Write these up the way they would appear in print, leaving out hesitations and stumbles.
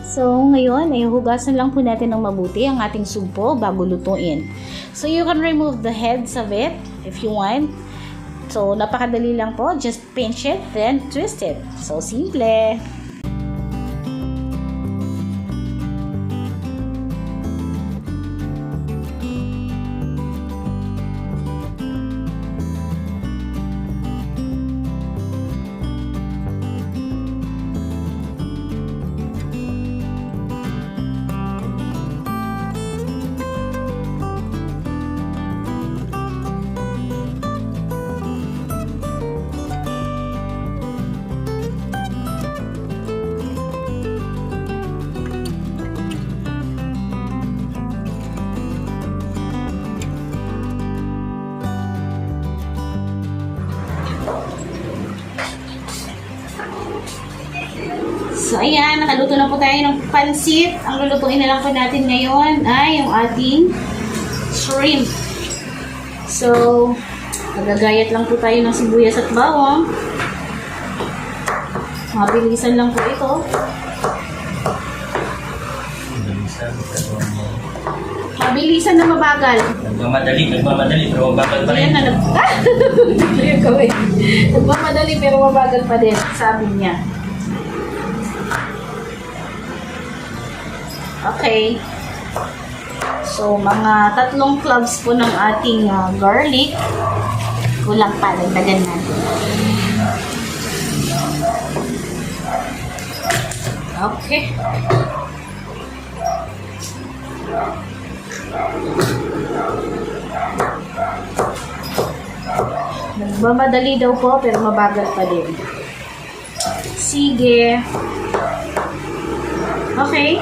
So, ngayon ay hugasan lang po natin ng mabuti ang ating sugpo bago lutuin. So, you can remove the heads of it if you want. So, napakadali lang po. Just pinch it, then twist it. So, simple. So, ayan, nakaluto na po tayo ng pansit. Ang lulutuin na lang po natin ngayon ay yung ating shrimp. So, magagayat lang po tayo ng sibuyas at bawang. Mabilisan lang po ito. Mabilisan na mabagal. Nagmamadali, pero mabagal pa rin. Ayan na nagmamadali pero mabagal pa din, sabi niya. Okay. So, mga 3 cloves po ng ating garlic. Kulang pa, dagdagan natin. Okay. Nagmamadali daw po, pero mabagal pa din. Sige. Okay.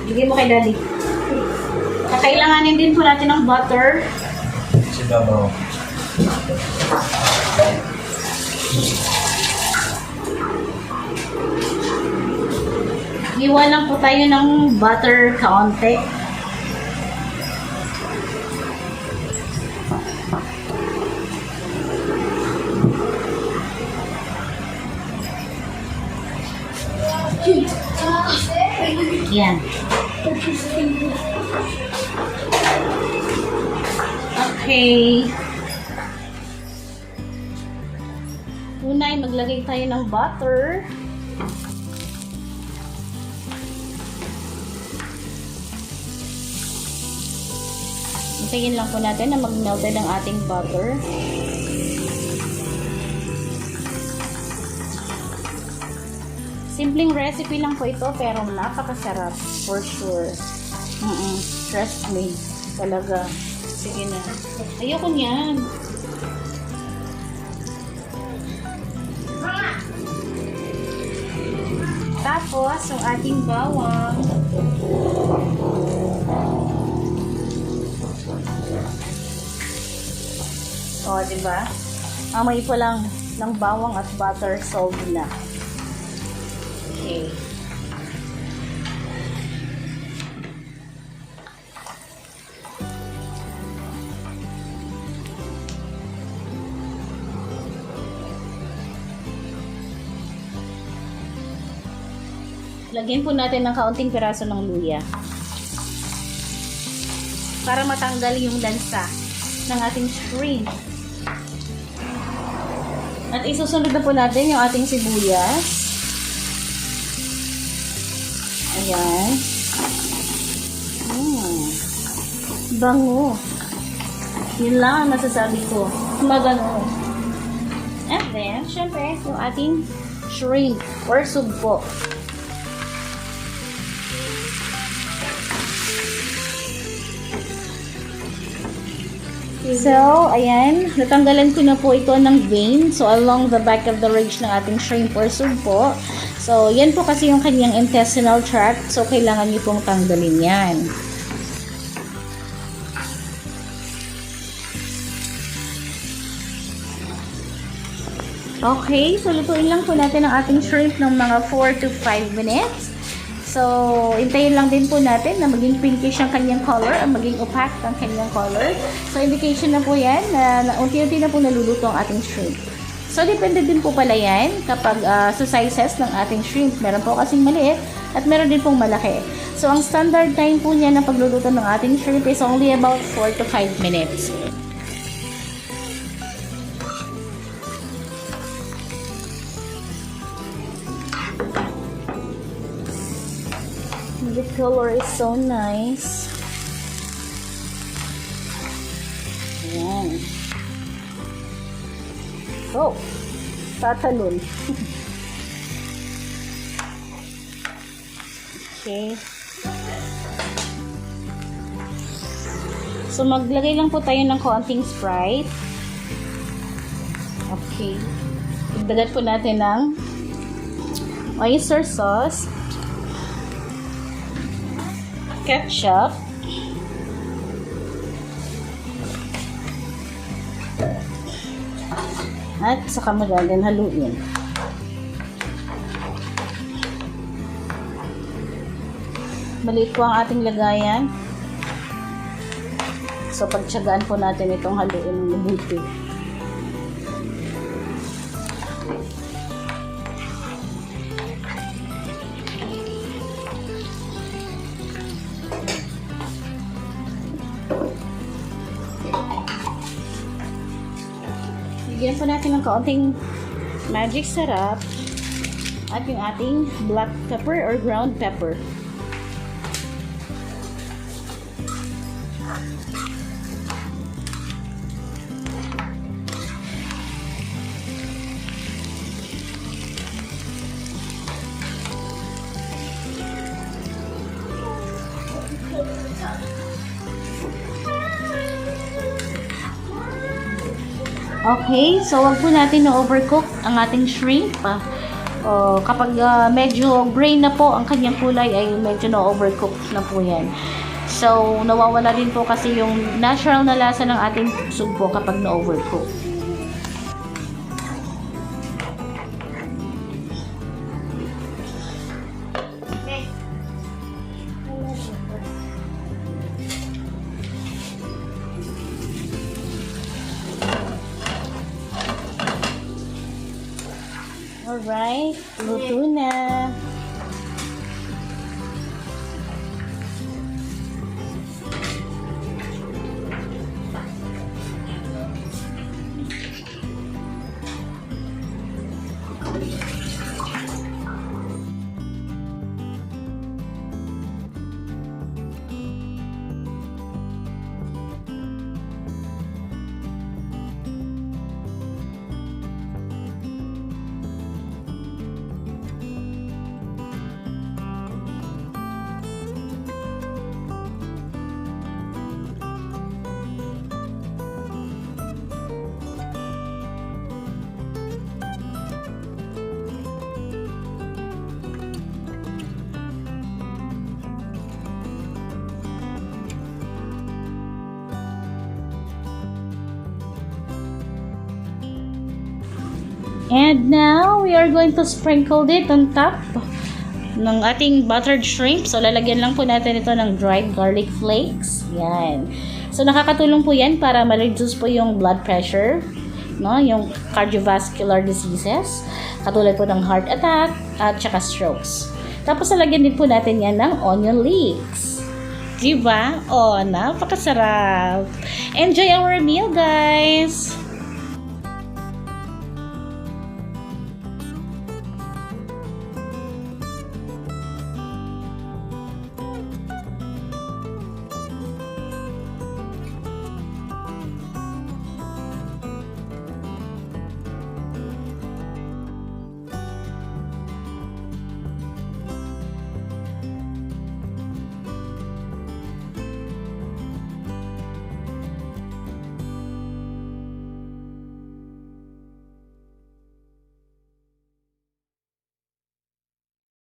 Bigay mo kay Daddy. Kakailanganin din po natin ng butter. Si Babaw. Iwan lang po tayo ng butter kaunti. Yan. Okay. Una ay maglagay tayo ng butter. Hintayin lang po natin na mag-melted ang ating butter. Simpleng recipe lang po ito pero napakasarap for sure. Trust me. Talaga. Sige na. Ayoko niyan. Tapos, ang ating bawang. O, diba? Amoy pa lang ng bawang at butter solved na. Okay. Lagyan po natin ng kaunting piraso ng luya. Para matanggal yung lansa ng ating shrimp. At isusunod na po natin yung ating sibuyas. Ayan. Bango. Yun lang ang masasabi ko. Magano. And then, syempre, yung ating shrimp or sugpo. So, ayan. Natanggalan ko na po ito ng vein. So, along the back of the ridge ng ating shrimp or sugpo. So, yan po kasi yung kanyang intestinal tract. So, kailangan niyo pong tanggalin yan. Okay, so lutuin lang po natin ang ating shrimp ng mga 4 to 5 minutes. So, hintayin lang din po natin na maging pinkish ang kanyang color, ang maging opaque ang kanyang color. So, indication na po yan na unti-unti na po naluluto ang ating shrimp. So, depende din po pala yan kapag sa sizes ng ating shrimp. Meron po kasing maliit at meron din pong malaki. So, ang standard time po niya na pagluluto ng ating shrimp is only about 4 to 5 minutes. The color is so nice. Ayan. Oh, tatalon. Okay. So, maglagay lang po tayo ng konting Sprite. Okay. Igdagan po natin ng oyster sauce, ketchup, at saka magagan haluin. Maliit po ang ating lagayan. So, pagtsagaan po natin itong haluin ng mabuti. Bigyan po natin ng kaunting magic sarap at yung ating black pepper or ground pepper. Okay, so wag po natin na-overcook ang ating shrimp. Kapag medyo gray na po ang kanyang kulay ay medyo na-overcook na po yan. So, nawawala din po kasi yung natural na lasa ng ating sugpo kapag na-overcook. Alright, luto na. And now, we are going to sprinkle it on top ng ating buttered shrimp. So, lalagyan lang po natin ito ng dried garlic flakes. Yan. So, nakakatulong po yan para ma-reduce po yung blood pressure, no? Yung cardiovascular diseases, katulad po ng heart attack at saka strokes. Tapos, lalagyan din po natin yan ng onion leeks. Diba? Oh, napakasarap. Enjoy our meal, guys!